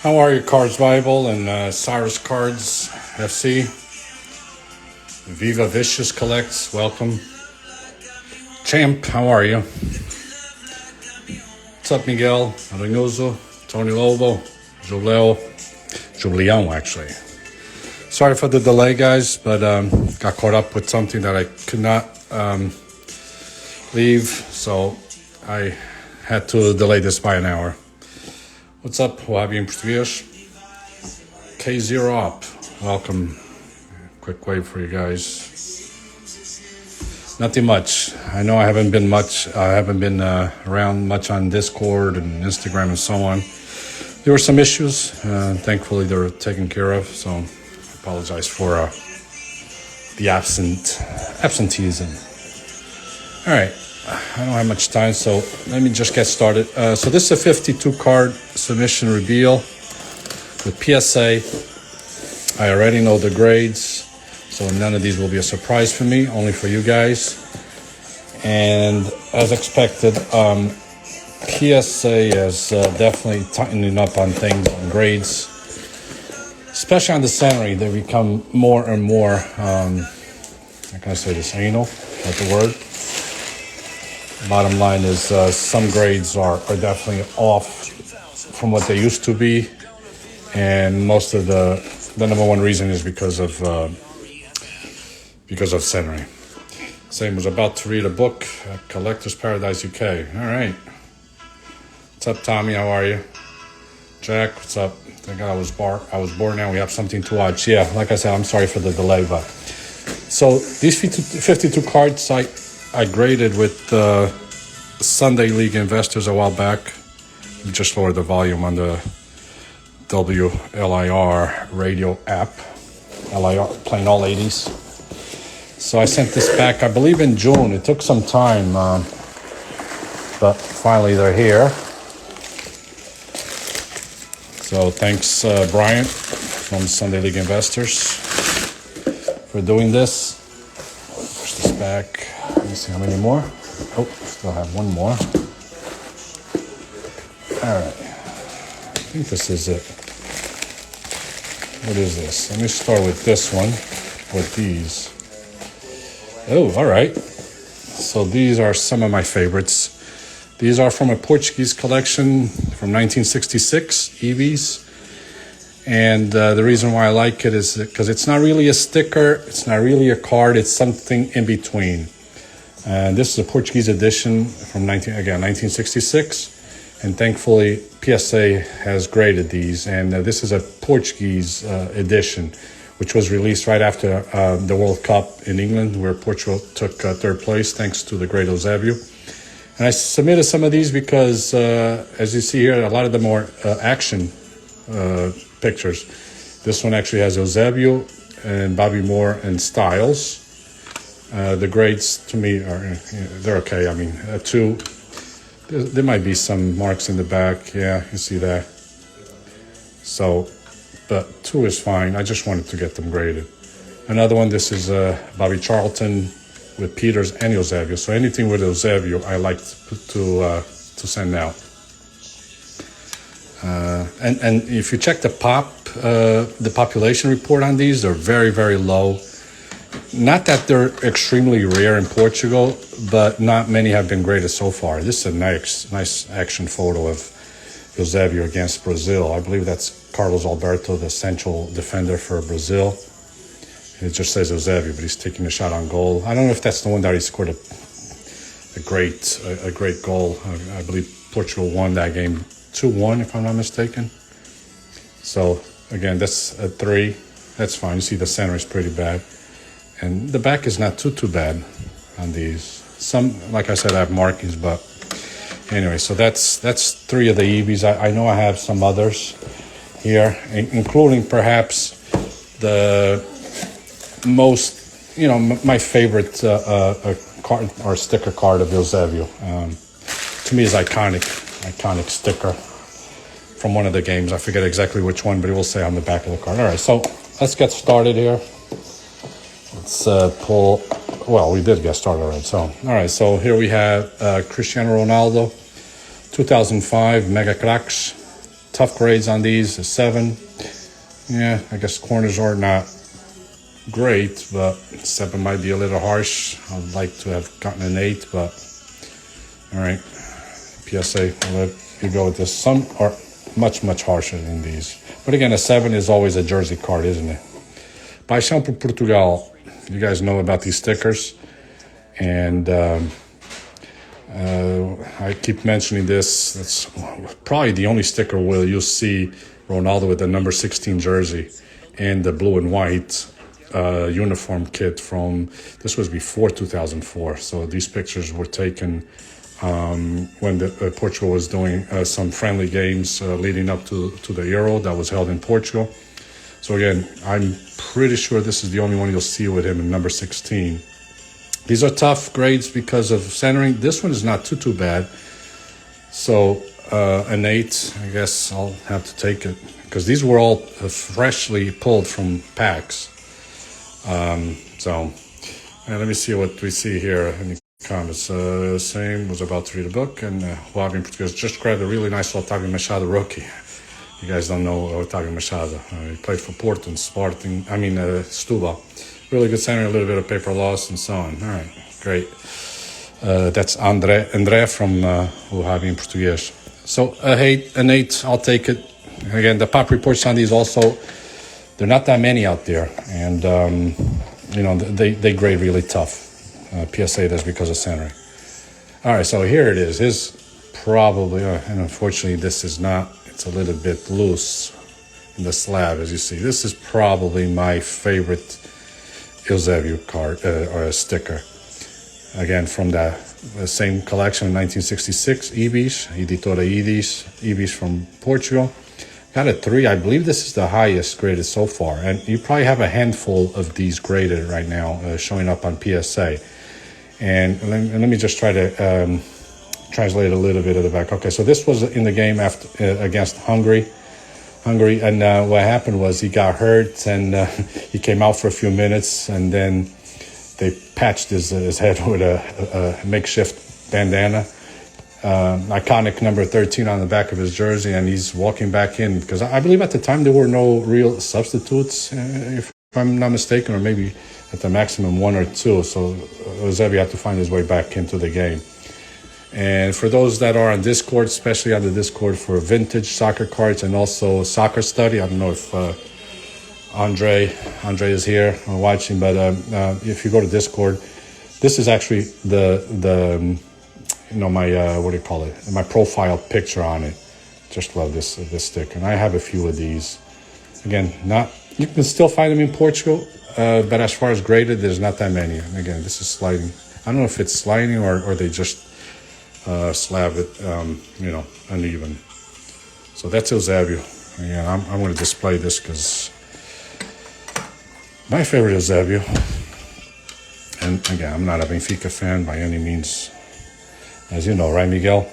How are you, Cards Bible and Cyrus Cards FC? Viva Vicious collects, welcome. Champ, how are you? What's up, Miguel? Arenoso, Tony Lobo, Julião, actually. Sorry for the delay, guys, but got caught up with something that I could not leave, so I had to delay this by an hour. What's up, Wabi in Português? K0 up, welcome. Quick wave for you guys. Nothing much. I know I haven't been around much on Discord and Instagram and so on. There were some issues. Thankfully, they were taken care of. So I apologize for the absenteeism. All right. I don't have much time, so let me just get started. So this is a 52 card submission reveal with PSA. I already know the grades, so none of these will be a surprise for me, only for you guys. And as expected, PSA is definitely tightening up on things, on grades, especially on the century. They become more and more, how can I say this, anal, that's the word. Bottom line is some grades are definitely off from what they used to be, and most of the number one reason is because of centering. Same, was about to read a book at Collector's Paradise UK. All right. What's up, Tommy? How are you? Jack, what's up? Thank God I was bored. Now we have something to watch. Yeah, like I said, I'm sorry for the delay, but so these 52 cards I graded with Sunday League investors a while back. We just lowered the volume on the WLIR radio app. LIR playing all 80s. So I sent this back, I believe in June. It took some time, but finally they're here. So thanks, Brian from Sunday League Investors for doing this. Push this back. Let me see how many more. Oh, still have one more. All right. I think this is it. What is this? Let me start with this one, with these. Oh, all right. So these are some of my favorites. These are from a Portuguese collection from 1966, EVs. And the reason why I like it is because it's not really a sticker, it's not really a card, it's something in between. And this is a Portuguese edition from 1966. And thankfully, PSA has graded these. And this is a Portuguese edition, which was released right after the World Cup in England, where Portugal took third place, thanks to the great Eusebio. And I submitted some of these because, as you see here, a lot of them are action pictures. This one actually has Eusebio and Bobby Moore and Styles. The grades to me they're okay. I mean, two, there might be some marks in the back. Yeah, you see that. So, but two is fine. I just wanted to get them graded. Another one, this is Bobby Charlton with Peters and Eusebio. So anything with Eusebio, I like to send out. And if you check the population report on these, they're very, very low. Not that they're extremely rare in Portugal, but not many have been graded so far. This is a nice action photo of Eusebio against Brazil. I believe that's Carlos Alberto, the central defender for Brazil. It just says Eusebio, but he's taking a shot on goal. I don't know if that's the one that he scored a great goal. I believe Portugal won that game 2-1, if I'm not mistaken. So again, that's a 3. That's fine. You see the center is pretty bad. And the back is not too bad on these. Some, like I said, I have markings, but anyway, so that's 3 of the EVs. I know I have some others here, including perhaps the most, my favorite card or sticker card of Eusebio. To me is iconic sticker. from one of the games. I forget exactly which one, but it will say on the back of the card. All right, so let's get started here. Let's pull. Well, we did get started already. So, all right. So here we have Cristiano Ronaldo, 2005 Mega Cracks. Tough grades on these, a 7. Yeah, I guess corners are not great, but 7 might be a little harsh. I'd like to have gotten an 8, but all right. PSA, I'll let you go with this. Some are much, much harsher than these. But again, a 7 is always a jersey card, isn't it? Paixão por Portugal. You guys know about these stickers. And I keep mentioning this. It's probably the only sticker where you'll see Ronaldo with the number 16 jersey and the blue and white uniform kit from, this was before 2004. So these pictures were taken when Portugal was doing some friendly games leading up to the Euro that was held in Portugal. So again, I'm pretty sure this is the only one you'll see with him in number 16. These are tough grades because of centering. This one is not too bad. So an 8, I guess I'll have to take it, because these were all freshly pulled from packs. So let me see what we see here in the comments. Same, was about to read a book, and Juan in Portuguese just grabbed a really nice Otávio Machado rookie. You guys don't know Otávio Machado. He played for Porto and Sporting, Setúbal. Really good center, a little bit of paper loss and so on. All right, great. That's André from Wahhabi in Portuguese. So an 8, I'll take it. Again, the pop reports on these also, they're not that many out there. And, they grade really tough. PSA does because of centering. All right, so here it is. His probably, and unfortunately this is not, it's a little bit loose in the slab, as you see. This is probably my favorite Eusebio card or a sticker. Again, from the same collection in 1966, Ibis, Editora Ibis from Portugal. Got a 3. I believe this is the highest graded so far. And you probably have a handful of these graded right now showing up on PSA. And let me just try to translate a little bit of the back. Okay, so this was in the game against Hungary, and what happened was he got hurt, and he came out for a few minutes, and then they patched his head with a makeshift bandana, iconic number 13 on the back of his jersey, and he's walking back in, because I believe at the time there were no real substitutes, if I'm not mistaken, or maybe at the maximum 1 or 2, so Eusebio had to find his way back into the game. And for those that are on Discord, especially on the Discord for vintage soccer cards and also soccer study, I don't know if Andre is here or watching, but if you go to Discord, this is actually my profile picture on it. Just love this stick, and I have a few of these. Again, you can still find them in Portugal, but as far as graded, there's not that many. And again, this is sliding. I don't know if it's sliding or they just slab it, uneven. So that's Eusebio. Again, I'm going to display this because my favorite Eusebio. And again, I'm not a Benfica fan by any means, as you know, right, Miguel?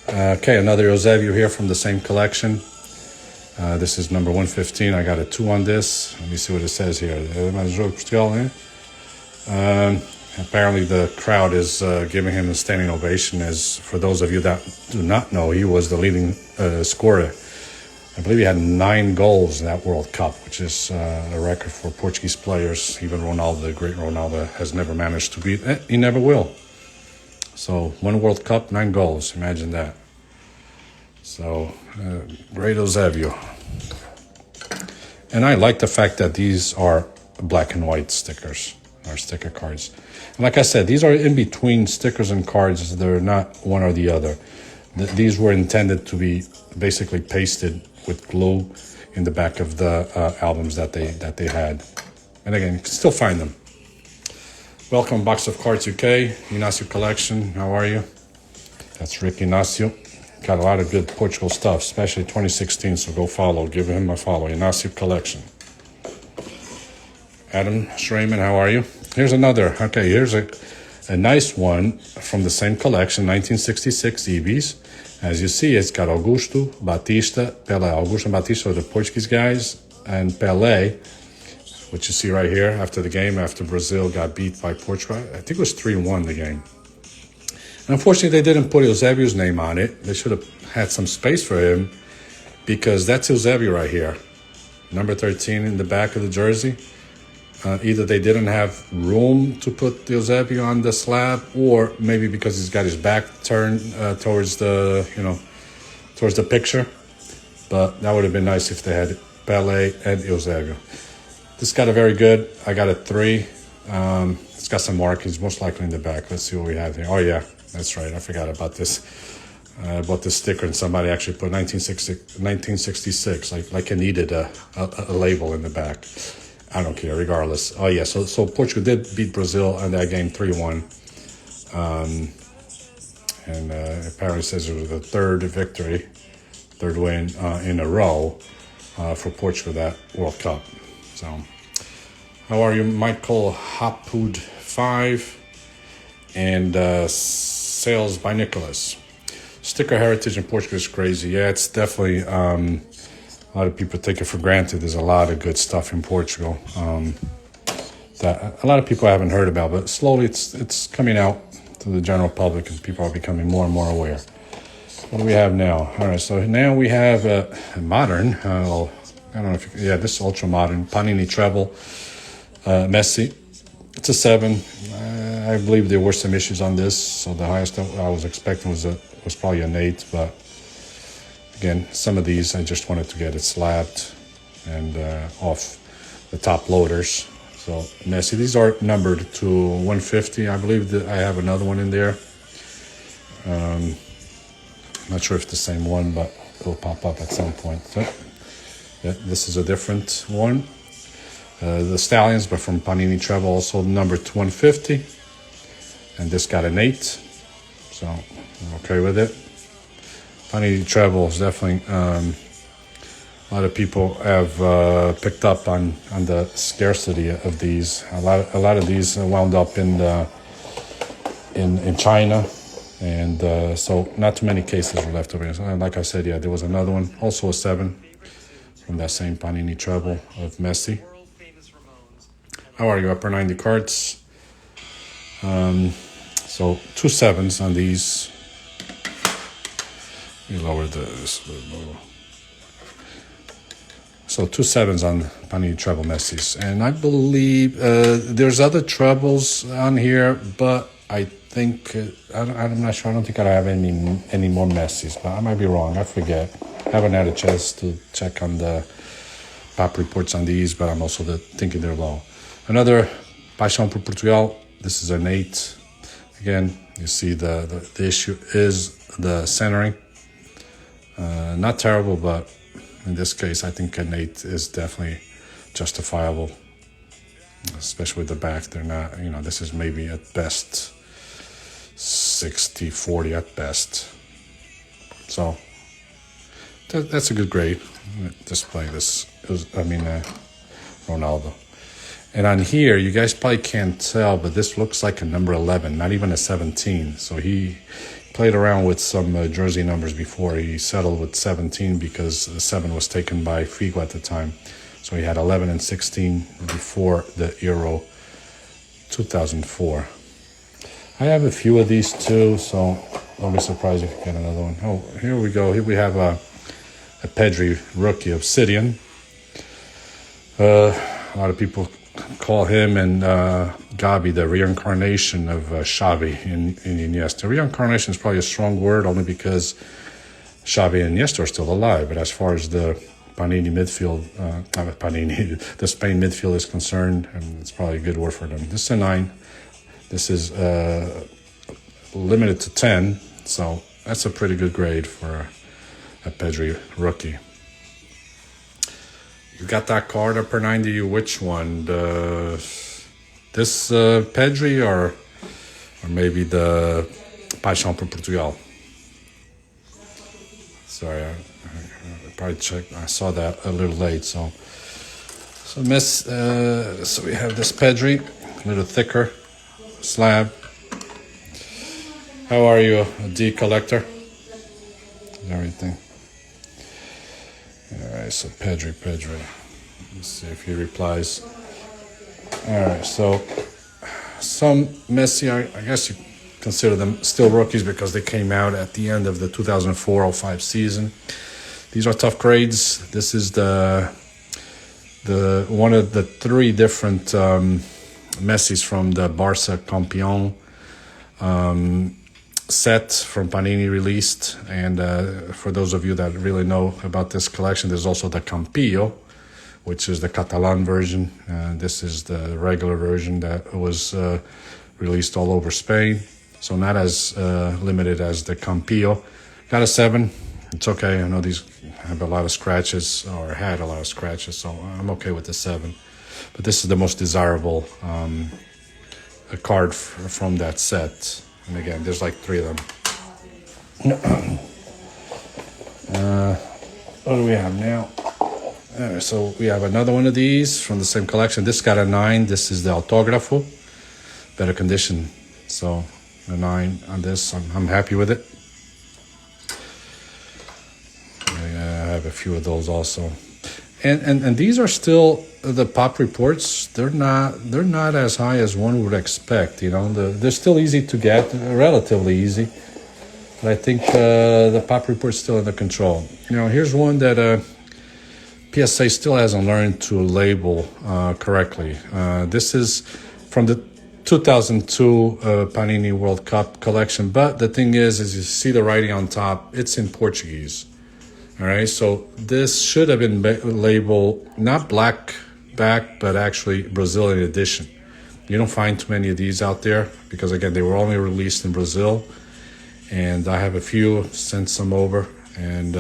Okay, another Eusebio here from the same collection. This is number 115. I got a 2 on this. Let me see what it says here. Apparently the crowd is giving him a standing ovation, as for those of you that do not know, he was the leading scorer. I believe he had 9 goals in that World Cup, which is a record for Portuguese players. Even Ronaldo, the great Ronaldo, has never managed to beat. He never will. So 1 World Cup, 9 goals. Imagine that. So great Eusebio. And I like the fact that these are black and white stickers, or sticker cards. And like I said, these are in between stickers and cards. They're not one or the other. These were intended to be basically pasted with glue in the back of the albums that they had. And again, you can still find them. Welcome, Box of Cards UK, Inácio Collection. How are you? That's Rick Inácio. Got a lot of good Portugal stuff, especially 2016, so go follow. Give him a follow. Inácio Collection. Adam Schraman, how are you? Here's another. Okay, here's a nice one from the same collection, 1966 Ibis. As you see, it's got Augusto, Batista, Pelé. Augusto and Batista are the Portuguese guys, and Pelé, which you see right here after the game, after Brazil got beat by Portugal. I think it was 3-1 the game. And unfortunately, they didn't put Eusebios' name on it. They should have had some space for him, because that's Eusebio right here, number 13 in the back of the jersey. Either they didn't have room to put Eusebio on the slab, or maybe because he's got his back turned towards the picture. But that would have been nice if they had Pelé and Eusebio. This got a very good. I got a 3. It's got some markings, most likely in the back. Let's see what we have here. Oh yeah, that's right. I forgot about this. I bought this sticker and somebody actually put 1966, like it needed a label in the back. I don't care, regardless. Oh yeah, so Portugal did beat Brazil in that game 3-1. And apparently says it was the third win in a row for Portugal that World Cup. So, how are you, Michael Hapud 5 and sales by Nicholas? Sticker heritage in Portugal is crazy. Yeah, it's definitely a lot of people take it for granted. There's a lot of good stuff in Portugal that a lot of people haven't heard about, but slowly it's coming out to the general public, and people are becoming more and more aware. What do we have now? All right, so now we have a modern. I don't know if this is ultra modern Panini treble Messi. It's a 7. I believe there were some issues on this, so the highest I was expecting was probably an 8. But again, some of these I just wanted to get it slabbed and off the top loaders. So Messi, these are numbered to 150. I believe that I have another one in there. Not sure if the same one, but it'll pop up at some point. So, yeah, this is a different one. The Stallions, but from Panini Treble, also numbered to 150. And this got an 8. So I'm okay with it. Panini Treble is definitely a lot of people have picked up on the scarcity of these. A lot of these wound up in China. And so not too many cases were left over. And like I said, yeah, there was another one, also a 7, from that same Panini treble of Messi. How are you, upper 90 cards? So 2 7s on these. Let me lower this a little more. So 2 7s on Panini treble Messis. And I believe there's other trebles on here, but I think I'm not sure. I don't think I have any more Messis, but I might be wrong. I forget. I haven't had a chance to check on the pop reports on these, but I'm also thinking they're low. Another Paixão por Portugal. This is an 8. Again, you see the issue is the centering. Not terrible, but in this case, I think an 8 is definitely justifiable, especially with the back. They're not, this is maybe at best 60-40 at best. So that's a good grade. Display this. Ronaldo. And on here, you guys probably can't tell, but this looks like a number 11, not even a 17. So he played around with some jersey numbers before. He settled with 17 because 7 was taken by Figo at the time. So he had 11 and 16 before the Euro 2004. I have a few of these too, so don't be surprised if you get another one. Oh, here we go. Here we have a Pedri rookie, Obsidian. A lot of people call him and Gabi the reincarnation of Xavi in Iniesta. Reincarnation is probably a strong word, only because Xavi and Iniesta are still alive. But as far as the Panini midfield, the Spain midfield is concerned, and it's probably a good word for them. This is a 9. This is limited to 10, so that's a pretty good grade for a Pedri rookie. You got that card upper 90. Which one? This Pedri or maybe the Paixão por Portugal? Sorry, I probably checked. I saw that a little late. So we have this Pedri, a little thicker slab. How are you, D collector? and everything. All right, so Pedri. Let's see if he replies. All right, so some Messi, I guess you consider them still rookies because they came out at the end of the 2004-05 season. These are tough grades. This is the one of the three different Messis from the Barca Campeón set from Panini released. And for those of you that really know about this collection, there's also the Campillo, which is the Catalan version. This is the regular version that was released all over Spain. So not as limited as the Campillo. Got a 7. It's okay. I know these have a lot of scratches, or had a lot of scratches, so I'm okay with the 7. But this is the most desirable a card from that set. And again, there's like 3 of them. What do we have now? So we have another one of these from the same collection. This got a 9. This is the Autógrafo. Better condition. So a 9 on this. I'm happy with it. I have a few of those also. And these are still the pop reports. They're not as high as one would expect. You know, they're still easy to get, relatively easy. But I think the pop report's still under control. You know, here's one that PSA still hasn't learned to label correctly. This is from the 2002 Panini World Cup collection. But the thing is you see the writing on top. It's in Portuguese. All right, so this should have been labeled not black back, but actually Brazilian edition. You don't find too many of these out there because, again, they were only released in Brazil. And I have a few, sent some over. And,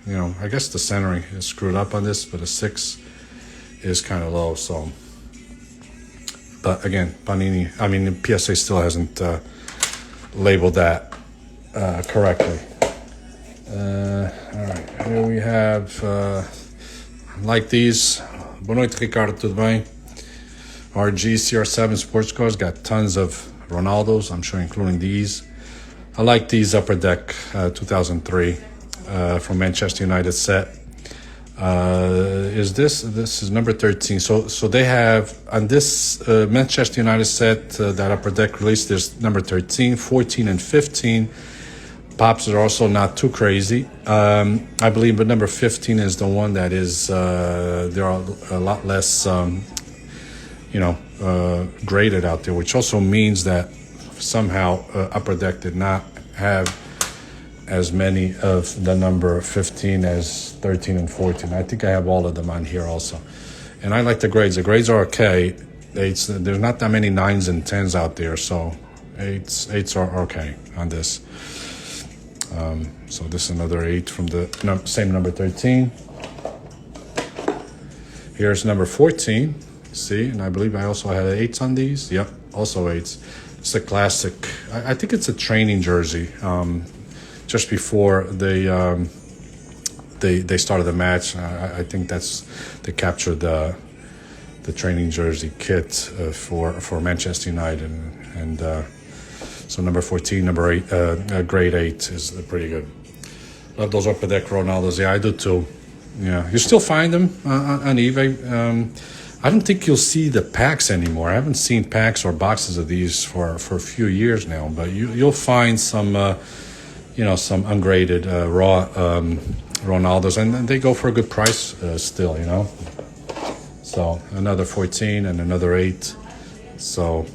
you know, I guess the centering is screwed up on this, but a 6 is kind of low. So, but again, PSA still hasn't labeled that correctly. All right, here we have, like these. Boa noite, Ricardo, tudo bem? RG CR7 sports cars, got tons of Ronaldos, I'm sure including these. I like these Upper Deck 2003 from Manchester United set. This is number 13. So they have, on this Manchester United set, that Upper Deck release, there's number 13, 14, and 15. Pops are also not too crazy. I believe, but number 15 is the one that is, there are a lot less, graded out there, which also means that somehow Upper Deck did not have as many of the number 15 as 13 and 14. I think I have all of them on here also. And I like the grades. The grades are okay. There's not that many 9s and 10s out there, so 8s are okay on this. So this is another 8 from the same number 13. Here's number 14. See, and I believe I also had 8s on these. Yep, also 8s. It's a classic. I think it's a training jersey. Just before they started the match, I think they captured the training jersey kit for Manchester United, and so number 14, number 8, grade 8 is pretty good. Love those Upper Deck CRonaldos. Yeah, I do too. Yeah, you still find them on eBay. I don't think you'll see the packs anymore. I haven't seen packs or boxes of these for a few years now. But you'll find some, some ungraded raw Ronaldos, and they go for a good price still. You know. So another 14 and another 8. So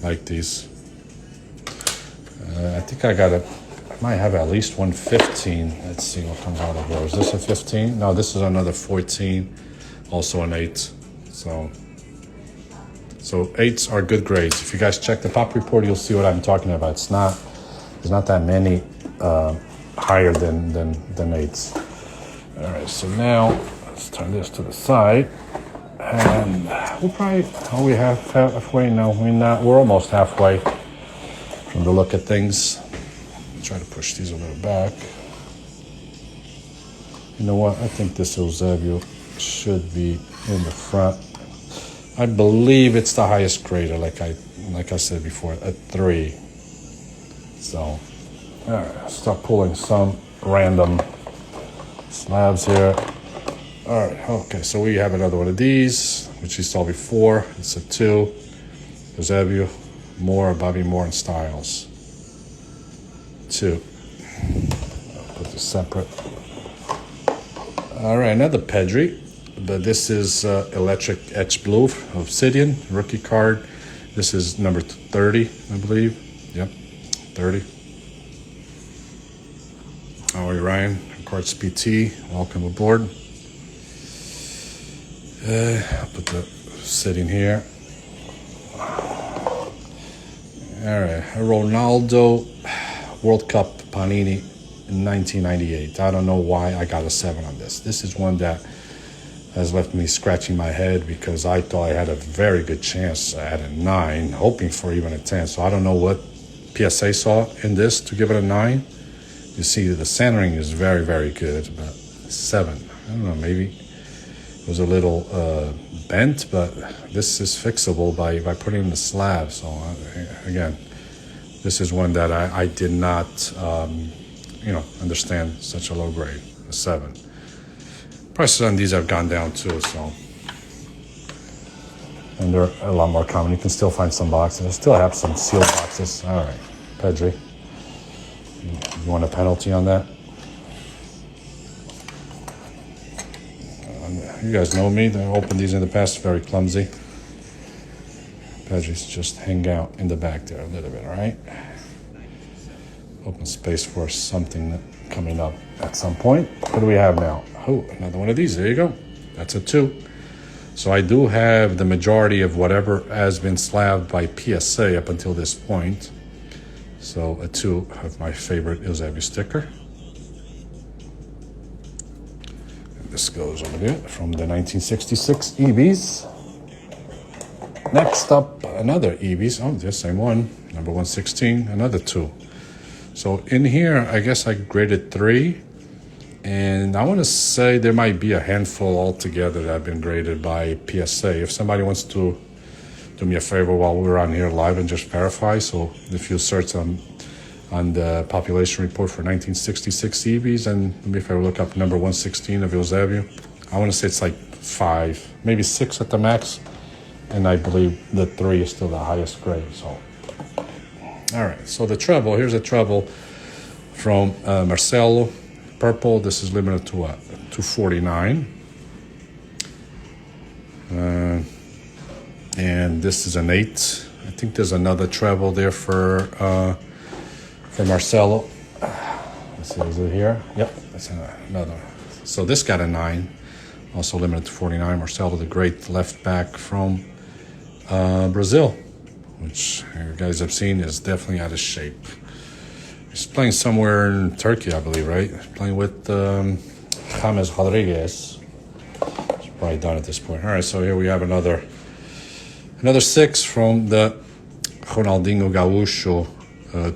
like these. I think I might have at least one 15. Let's see what comes out of here. Is this a 15? No, this is another 14. Also an 8. So 8s are good grades. If you guys check the pop report, you'll see what I'm talking about. There's not that many higher than 8s. All right, so now let's turn this to the side, and we have halfway now. We're almost halfway from the look at things. Try to push these a little back. You know what? I think this Eusebios should be in the front. I believe it's the highest grader, like I said before, a 3. So, all right, start pulling some random slabs here. All right, okay, so we have another one of these, which you saw before. It's a 2. Eusebios, Moore, Bobby Moore, and Styles. 2. I'll put this separate. All right, another Pedri, but this is Electric Etch Blue Obsidian, rookie card. This is number 30, I believe. Yep, 30. How are you, Ryan? Cards PT, welcome aboard. I'll put the sitting here. All right, Ronaldo World Cup Panini in 1998. I don't know why I got a 7 on this. This is one that has left me scratching my head because I thought I had a very good chance at a 9, hoping for even a 10. So I don't know what PSA saw in this to give it a 9. You see the centering is very, very good, but 7. I don't know, maybe it was a little bent, but this is fixable by putting in the slab. So again, this is one that I did not, understand such a low grade, a 7. Prices on these have gone down too, so. And they're a lot more common. You can still find some boxes. I still have some sealed boxes. All right, Pedri. You want a penalty on that? You guys know me. I opened these in the past, very clumsy. Pedri's just hang out in the back there a little bit, all right? Open space for something coming up at some point. What do we have now? Oh, another one of these. There you go. That's a 2. So I do have the majority of whatever has been slabbed by PSA up until this point. So a 2 of my favorite Eusebios sticker. And this goes over there from the 1966 EBs. Next up, another EBs. Oh, the same one. Number 116, another 2. So in here, I guess I graded 3. And I want to say there might be a handful altogether that have been graded by PSA. If somebody wants to do me a favor while we're on here live and just verify. So if you search on the population report for 1966 EVs, and let me if I look up number 116 of Eusebios, I want to say it's like 5, maybe 6 at the max. And I believe the 3 is still the highest grade. So, all right. So the treble, here's a treble from Marcelo. Purple, this is limited to 249. And this is an 8. I think there's another treble there for Marcelo. Let's see, is it here? Yep, that's another. So this got a 9, also limited to 49. Marcelo, the great left back from Brazil, which you guys have seen is definitely out of shape. He's playing somewhere in Turkey, I believe, right? He's playing with James Rodriguez. It's probably done at this point. All right, so here we have another 6 from the Ronaldinho Gaúcho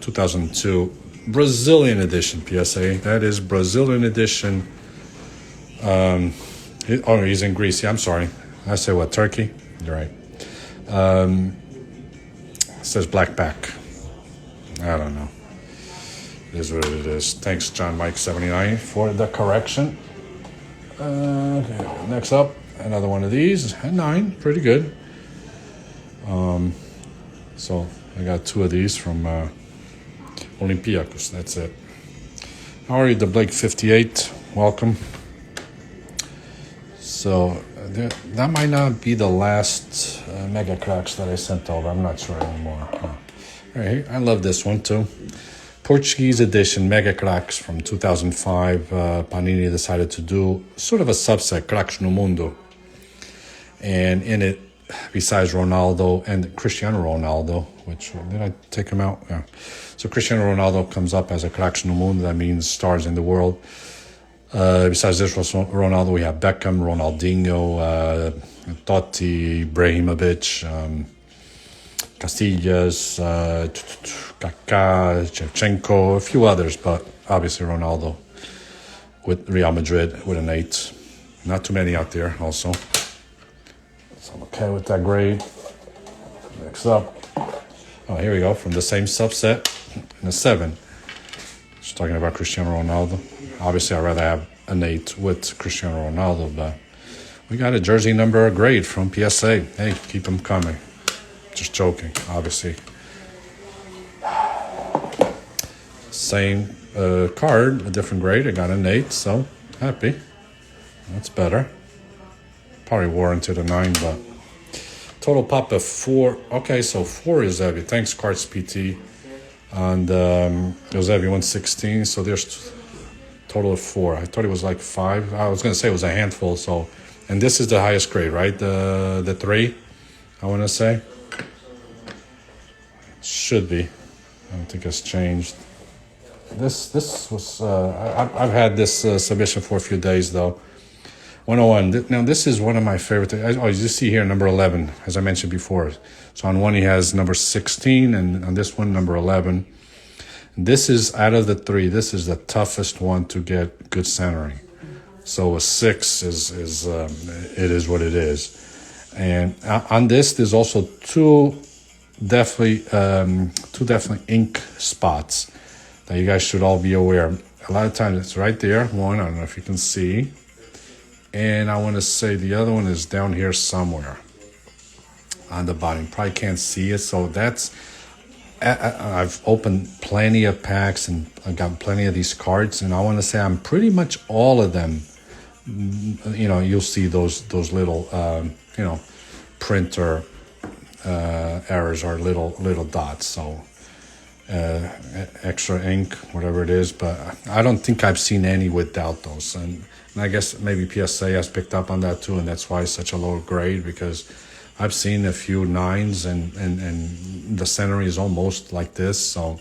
2002 Brazilian edition PSA. That is Brazilian edition. He's in Greece. Yeah, I'm sorry. I say what, Turkey? You're right. It says black back. I don't know. It is what it is. Thanks, John Mike 79 for the correction. Okay, next up, another one of these. A 9, pretty good. So I got 2 of these from Olympiacos. That's it. How are you, the Blake 58? Welcome. So that might not be the last mega cracks that I sent over. I'm not sure anymore. All right, I love this one too. Portuguese edition Mega Cracks from 2005. Panini decided to do sort of a subset, Cracks no Mundo. And in it, besides Ronaldo and Cristiano Ronaldo, which, did I take him out? Yeah. So Cristiano Ronaldo comes up as a Cracks no Mundo. That means stars in the world. Besides this, Ronaldo, we have Beckham, Ronaldinho, Totti, Ibrahimovic, Casillas, Kaká, Shevchenko, a few others, but obviously Ronaldo with Real Madrid with an 8. Not too many out there also. So I'm okay with that grade. Next up. Oh, here we go. From the same subset, and a 7. Just talking about Cristiano Ronaldo. Obviously, I'd rather have an 8 with Cristiano Ronaldo, but we got a jersey number grade from PSA. Hey, keep them coming. Just joking, obviously. Same card, a different grade. I got an 8, so happy. That's better. Probably warranted a 9, but total pop of 4. Okay, so 4 Eusebio. Thanks, Cards PT. And Eusebio 116. So there's total of 4. I thought it was like 5. I was going to say it was a handful. So, and this is the highest grade, right? The 3, I want to say. Should be. I don't think it's changed. This was I've had this submission for a few days though. 101. Now this is one of my favorite. Oh, you see here number 11, as I mentioned before. So on one he has number 16, and on this one number 11. This is out of the 3. This is the toughest one to get good centering. So a 6 is it is what it is. And on this there's also two definitely ink spots that you guys should all be aware. A lot of times it's right there. One, I don't know if you can see. And I want to say the other one is down here somewhere on the bottom. Probably can't see it. So that's, I've opened plenty of packs and I've got plenty of these cards. And I want to say I'm pretty much all of them. You know, you'll see those little, printer errors or little dots. So extra ink, whatever it is, but I don't think I've seen any without those, and I guess maybe PSA has picked up on that too, and that's why it's such a low grade, because I've seen a few 9s and the centering is almost like this. So,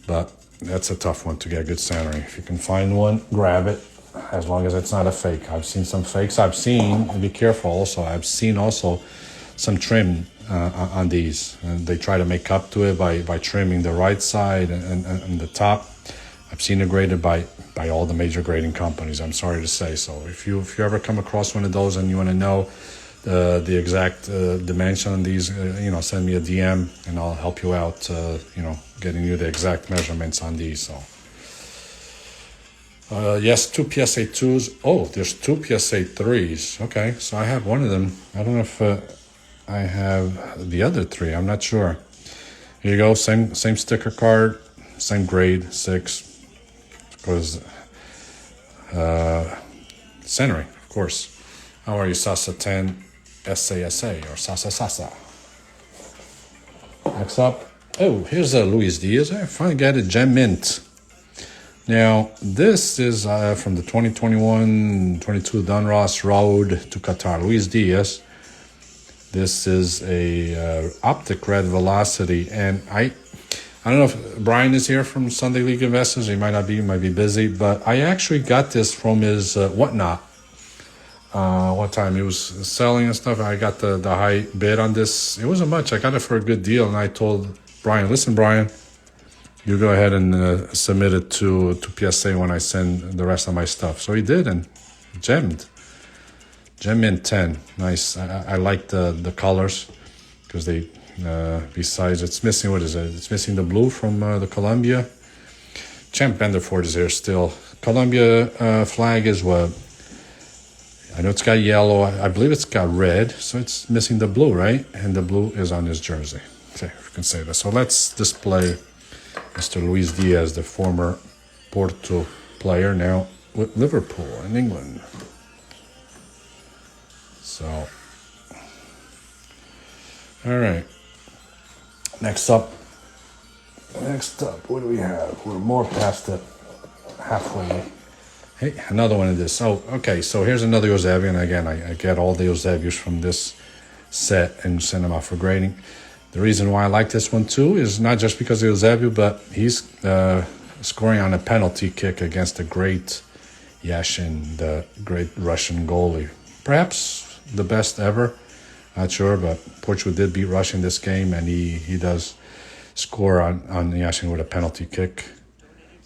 but that's a tough one to get good centering. If you can find one, grab it, as long as it's not a fake. I've seen some fakes. And be careful also, I've seen also some trim on these, and they try to make up to it by trimming the right side and the top. I've seen it graded by all the major grading companies, I'm sorry to say. So if you ever come across one of those and you want to know the exact dimension on these, send me a DM and I'll help you out, getting you the exact measurements on these. So yes, 2 PSA 2s. Oh, there's 2 PSA 3s. Okay, so I have one of them. I don't know if I have the other 3. I'm not sure. Here you go. Same sticker card, same grade, 6. Because centering, of course. How are you, Sasa 10 SASA or Sasa? Next up. Oh, here's a Luis Diaz. I finally got a Gem Mint. Now, this is from the 2021-22 Donruss Road to Qatar. Luis Diaz. This is a optic red velocity, and I don't know if Brian is here from Sunday League Investors. He might not be, he might be busy, but I actually got this from his Whatnot. One time he was selling and stuff. I got the high bid on this. It wasn't much. I got it for a good deal, and I told Brian, listen, Brian, you go ahead and submit it to PSA when I send the rest of my stuff. So he did, and gemmed. Gem Mint 10, nice. I like the colors, because they, besides it's missing, what is it? It's missing the blue from the Columbia. Champ Benderford is here still. Columbia flag is what? I know it's got yellow. I believe it's got red, so it's missing the blue, right? And the blue is on his jersey. Okay, if you can say that. So let's display Mr. Luis Diaz, the former Porto player, now with Liverpool in England. So, all right. Next up, what do we have? We're more past it, halfway. Hey, another one of this. Oh, okay. So here's another Eusebio, and again, I get all the Eusebios from this set and send them out for grading. The reason why I like this one too is not just because of Eusebio, but he's scoring on a penalty kick against the great Yashin, the great Russian goalie. Perhaps the best ever, not sure, but Portugal did beat Russia in this game, and he does score on Yashin with a penalty kick.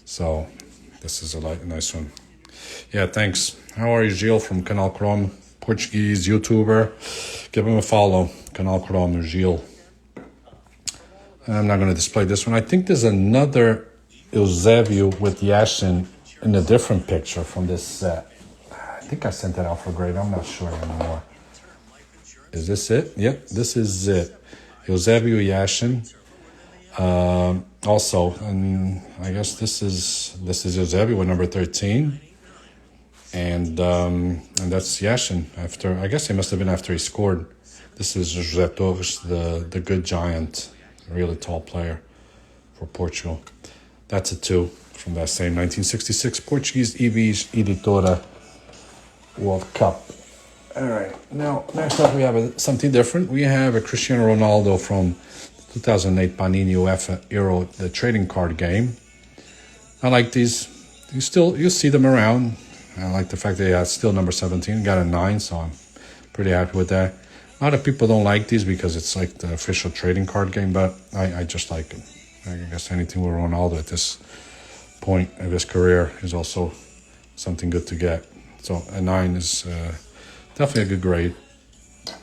So this is a nice one. Yeah, thanks. How are you, Gil from Canal Chrome, Portuguese YouTuber? Give him a follow, Canal Chrome, Gil. I'm not going to display this one. I think there's another Eusebio with Yashin in a different picture from this set. I think I sent that out for grade. I'm not sure anymore. Is this it? Yep, this is it. Eusebio Yashin. Also, and I guess this is Eusebio with number 13. And that's Yashin after, I guess he must have been after he scored. This is José Torres, the good giant, really tall player for Portugal. That's a 2 from that same 1966 Portuguese EV's Editora World Cup. All right, now next up we have something different. We have a Cristiano Ronaldo from 2008 Panini UEFA Euro, the trading card game. I like these. You see them around. I like the fact that he has still number 17, got a 9, so I'm pretty happy with that. A lot of people don't like these because it's like the official trading card game, but I just like them. I guess anything with Ronaldo at this point of his career is also something good to get. So a 9 is definitely a good grade.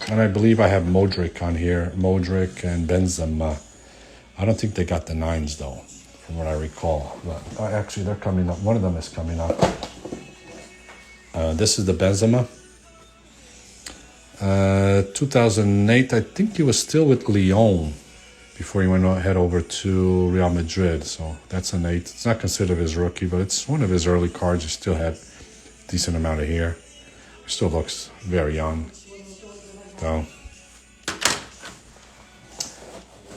And I believe I have Modric on here, Modric and Benzema. I don't think they got the 9s though, from what I recall. But actually, they're coming up. One of them is coming up. This is the Benzema. 2008, I think he was still with Lyon before he went head over to Real Madrid. So that's an 8. It's not considered his rookie, but it's one of his early cards. He still had a decent amount of hair. He still looks very young. So,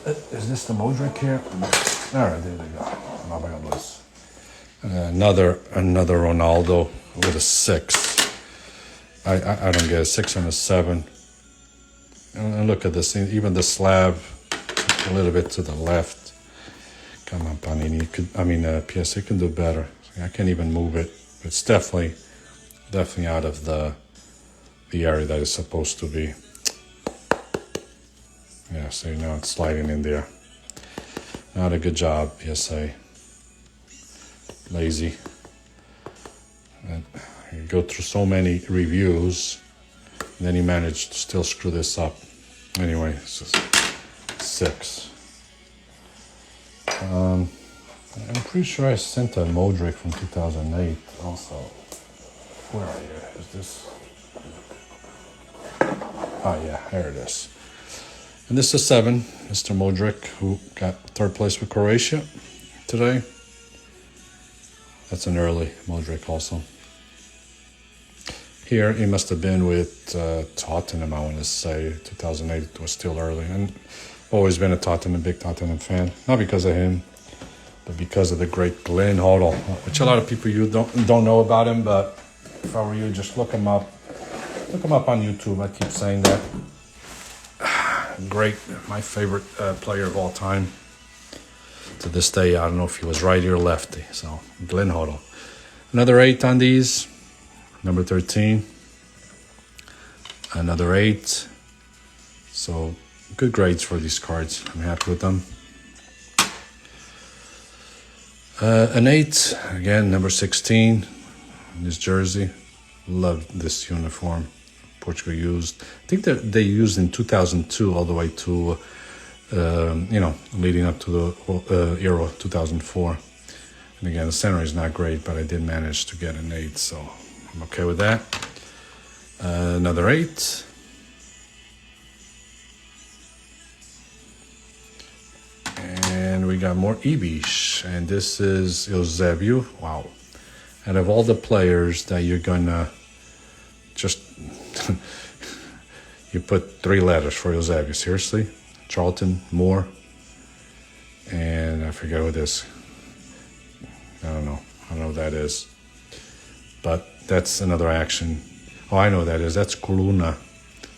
is this the Modric here? All right, there they go. Another Ronaldo with a 6. I don't get a 6 and a 7. And look at this, even the slab a little bit to the left. Come on, Panini. PSA can do better. I can't even move it. It's definitely out of the area that it's supposed to be. Yeah, so now it's sliding in there. Not a good job, PSA. Lazy. And you go through so many reviews, and then he managed to still screw this up. Anyway, it's just 6. I'm pretty sure I sent a Modric from 2008 also. Where are you? Is this? Oh yeah, there it is. And this is 7, Mr. Modric, who got 3rd place with Croatia today. That's an early Modric also. Here, he must have been with Tottenham, I want to say. 2008 was still early. And always been a big Tottenham fan. Not because of him, but because of the great Glenn Hoddle, which a lot of people you don't know about him, but if I were you, just look him up. Look him up on YouTube. I keep saying that. Great, my favorite player of all time. To this day, I don't know if he was righty or lefty. So, Glenn Hoddle. Another 8 on these. Number 13. Another 8. So, good grades for these cards. I'm happy with them. An 8. Again, number 16. This jersey. Love this uniform. Portugal used. I think that they used in 2002 all the way to, leading up to the Euro 2004. And again, the center is not great, but I did manage to get an 8, so I'm okay with that. Another 8. And we got more Ibish, and this is Eusebio. Wow. Out of all the players that you're gonna just you put 3 letters for Eusebio, seriously? Charlton, Moore, and I forget who this. I don't know what that is. But that's another action. Oh, I know what that is. That's Coluna.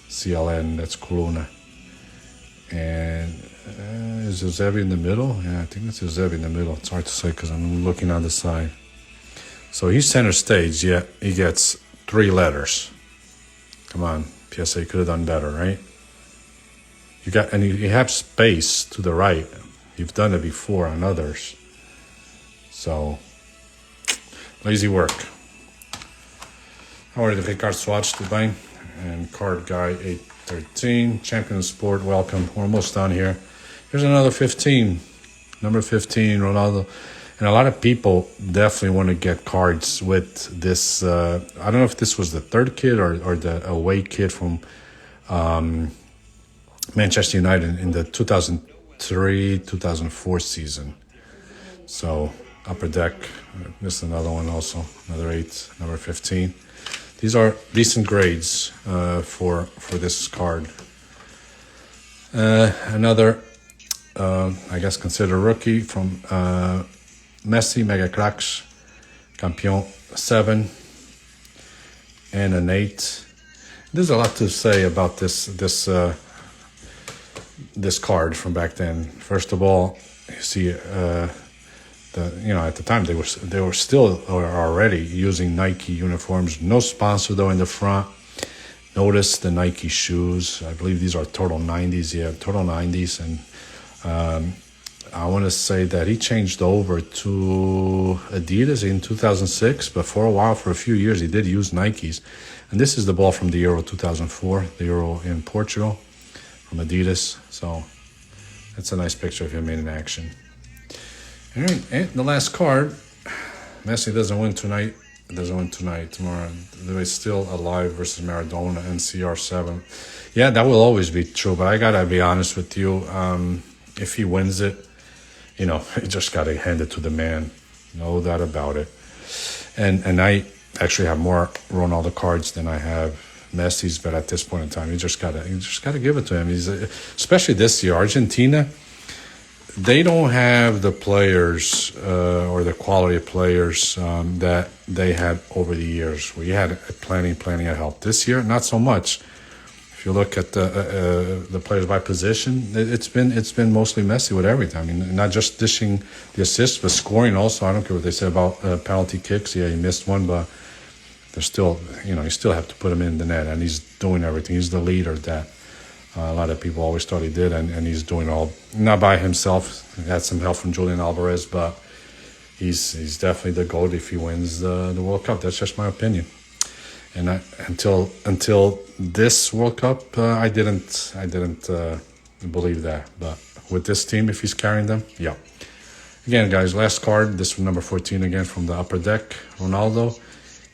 CLN, that's Coluna. And is Eusebio in the middle? Yeah, I think it's Eusebio in the middle. It's hard to say because I'm looking on the side. So he's center stage, yeah, he gets 3 letters. Come on, PSA could have done better, right? And you have space to the right. You've done it before on others. So, lazy work. How are you, Ricardo Soares, tudo bem? And Card Guy 813, Champion of Sport, welcome. We're almost done here. Here's another 15, number 15, Ronaldo. And a lot of people definitely want to get cards with this. I don't know if this was the third kit or the away kit from Manchester United in the 2003-2004 season. So upper deck, this is another one also, another 8, number 15. These are decent grades for this card. Another, I guess, considered rookie from Messi, Mega Cracks, Campion 7, and an 8. There's a lot to say about this card from back then. First of all, you see, at the time they were still or already using Nike uniforms. No sponsor though in the front. Notice the Nike shoes. I believe these are Total 90s. Yeah, Total 90s. And I want to say that he changed over to Adidas in 2006. But for a while, for a few years, he did use Nikes. And this is the ball from the Euro 2004, the Euro in Portugal, from Adidas. So that's a nice picture of him in action. All right, and the last card. Messi doesn't win tonight. Tomorrow. They're still alive versus Maradona and CR7. Yeah, that will always be true. But I gotta be honest with you. If he wins it, you just gotta hand it to the man. No doubt about it. And I actually have more Ronaldo cards than I have Messi's. But at this point in time, you just gotta give it to him. He's especially this year, Argentina. They don't have the players or the quality of players that they had over the years. We had plenty of help. This year, not so much. If you look at the players by position, it's been mostly Messi with everything. I mean, not just dishing the assists, but scoring also. I don't care what they say about penalty kicks. Yeah, he missed one, but there's still, you still have to put him in the net, and he's doing everything. He's the leader that a lot of people always thought he did, and he's doing all, not by himself. He had some help from Julian Alvarez, but he's definitely the GOAT if he wins the World Cup. That's just my opinion. And until this World Cup, I didn't believe that. But with this team, if he's carrying them, yeah. Again, guys, last card. This one, number 14 again from the upper deck, Ronaldo,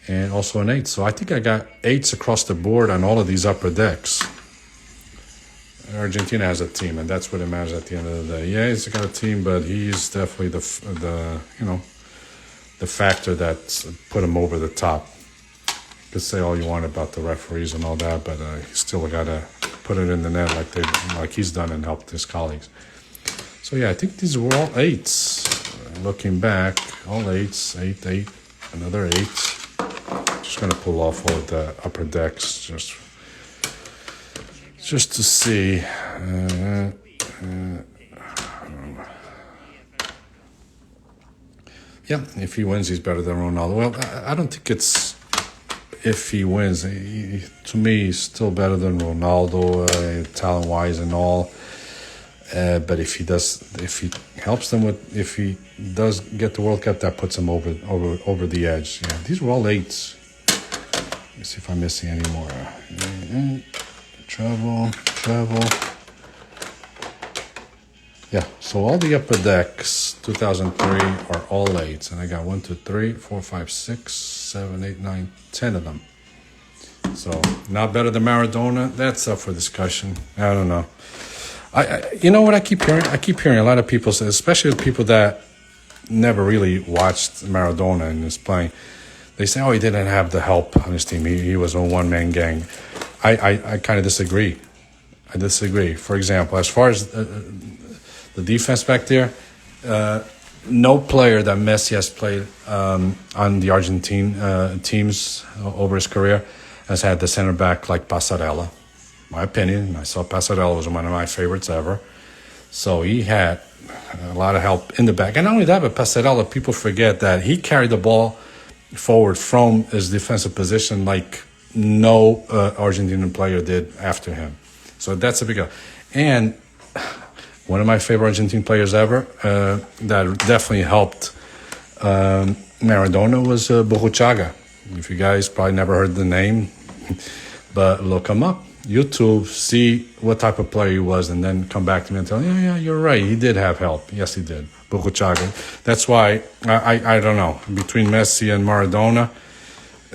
and also an 8. So I think I got 8s across the board on all of these upper decks. Argentina has a team, and that's what it matters at the end of the day. Yeah, he's got a team, but he's definitely the factor that's put him over the top. You could say all you want about the referees and all that, but he's still got to put it in the net like he's done and helped his colleagues. So yeah, I think these were all 8s. Looking back, all 8s, 8, another 8. Just gonna pull off all of the upper decks just to see. Yeah, if he wins, he's better than Ronaldo. Well, I don't think it's if he wins. To me, he's still better than Ronaldo, talent-wise and all. But if he helps them if he does get the World Cup, that puts him over the edge. Yeah, these were all 8s. Let's see if I'm missing any more. Travel. Yeah, so all the upper decks, 2003, are all 8s. And I got 1, 2, 3, 4, 5, 6, 7, 8, 9, 10 of them. So, not better than Maradona? That's up for discussion. I don't know. You know what I keep hearing? I keep hearing a lot of people say, especially the people that never really watched Maradona and his playing, they say, he didn't have the help on his team. He was a one-man gang. I kind of disagree. For example, as far as the defense back there, no player that Messi has played on the Argentine teams over his career has had the center back like Passarella. My opinion, I saw Passarella was one of my favorites ever. So he had a lot of help in the back. And not only that, but Passarella, people forget that he carried the ball forward from his defensive position like no Argentinian player did after him. So that's a big help. And one of my favorite Argentine players ever that definitely helped Maradona was Burruchaga. If you guys probably never heard the name, but look him up. YouTube, see what type of player he was, and then come back to me and tell, yeah, you're right. He did have help. Yes, he did. Bukuchaga. That's why I don't know, between Messi and Maradona.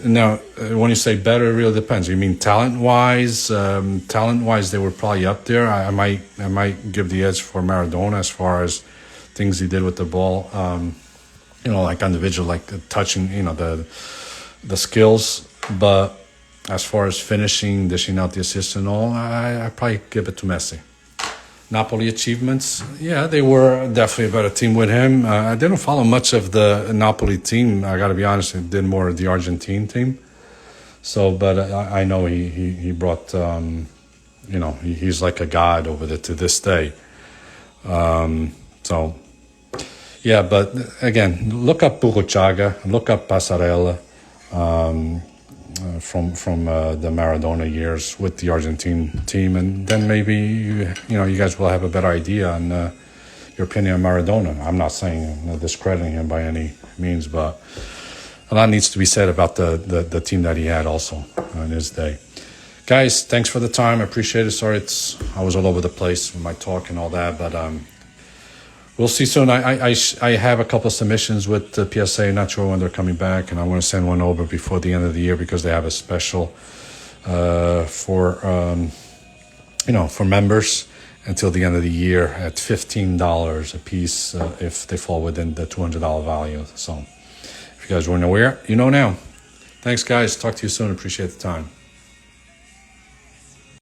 Now, when you say better, it really depends. You mean talent-wise? Talent-wise, they were probably up there. I might give the edge for Maradona as far as things he did with the ball. Like individual, like touching, the skills. But as far as finishing, dishing out the assists and all, I probably give it to Messi. Napoli achievements, yeah, they were definitely a better team with him. I didn't follow much of the Napoli team. I got to be honest, I did more of the Argentine team. So, but I know he brought, he's like a god over there to this day. So, yeah, but again, look up Buruchaga, look up Passarella. From the Maradona years with the Argentine team, and then maybe you guys will have a better idea on your opinion on Maradona. I'm not saying discrediting him by any means, but a lot needs to be said about the team that he had also in his day. Guys, thanks for the time. I appreciate it. Sorry, I was all over the place with my talk and all that, but we'll see soon. I have a couple of submissions with the PSA. Not sure when they're coming back, and I want to send one over before the end of the year because they have a special for members until the end of the year at $15 a piece if they fall within the $200 value. So if you guys weren't aware, you know now. Thanks, guys. Talk to you soon. Appreciate the time.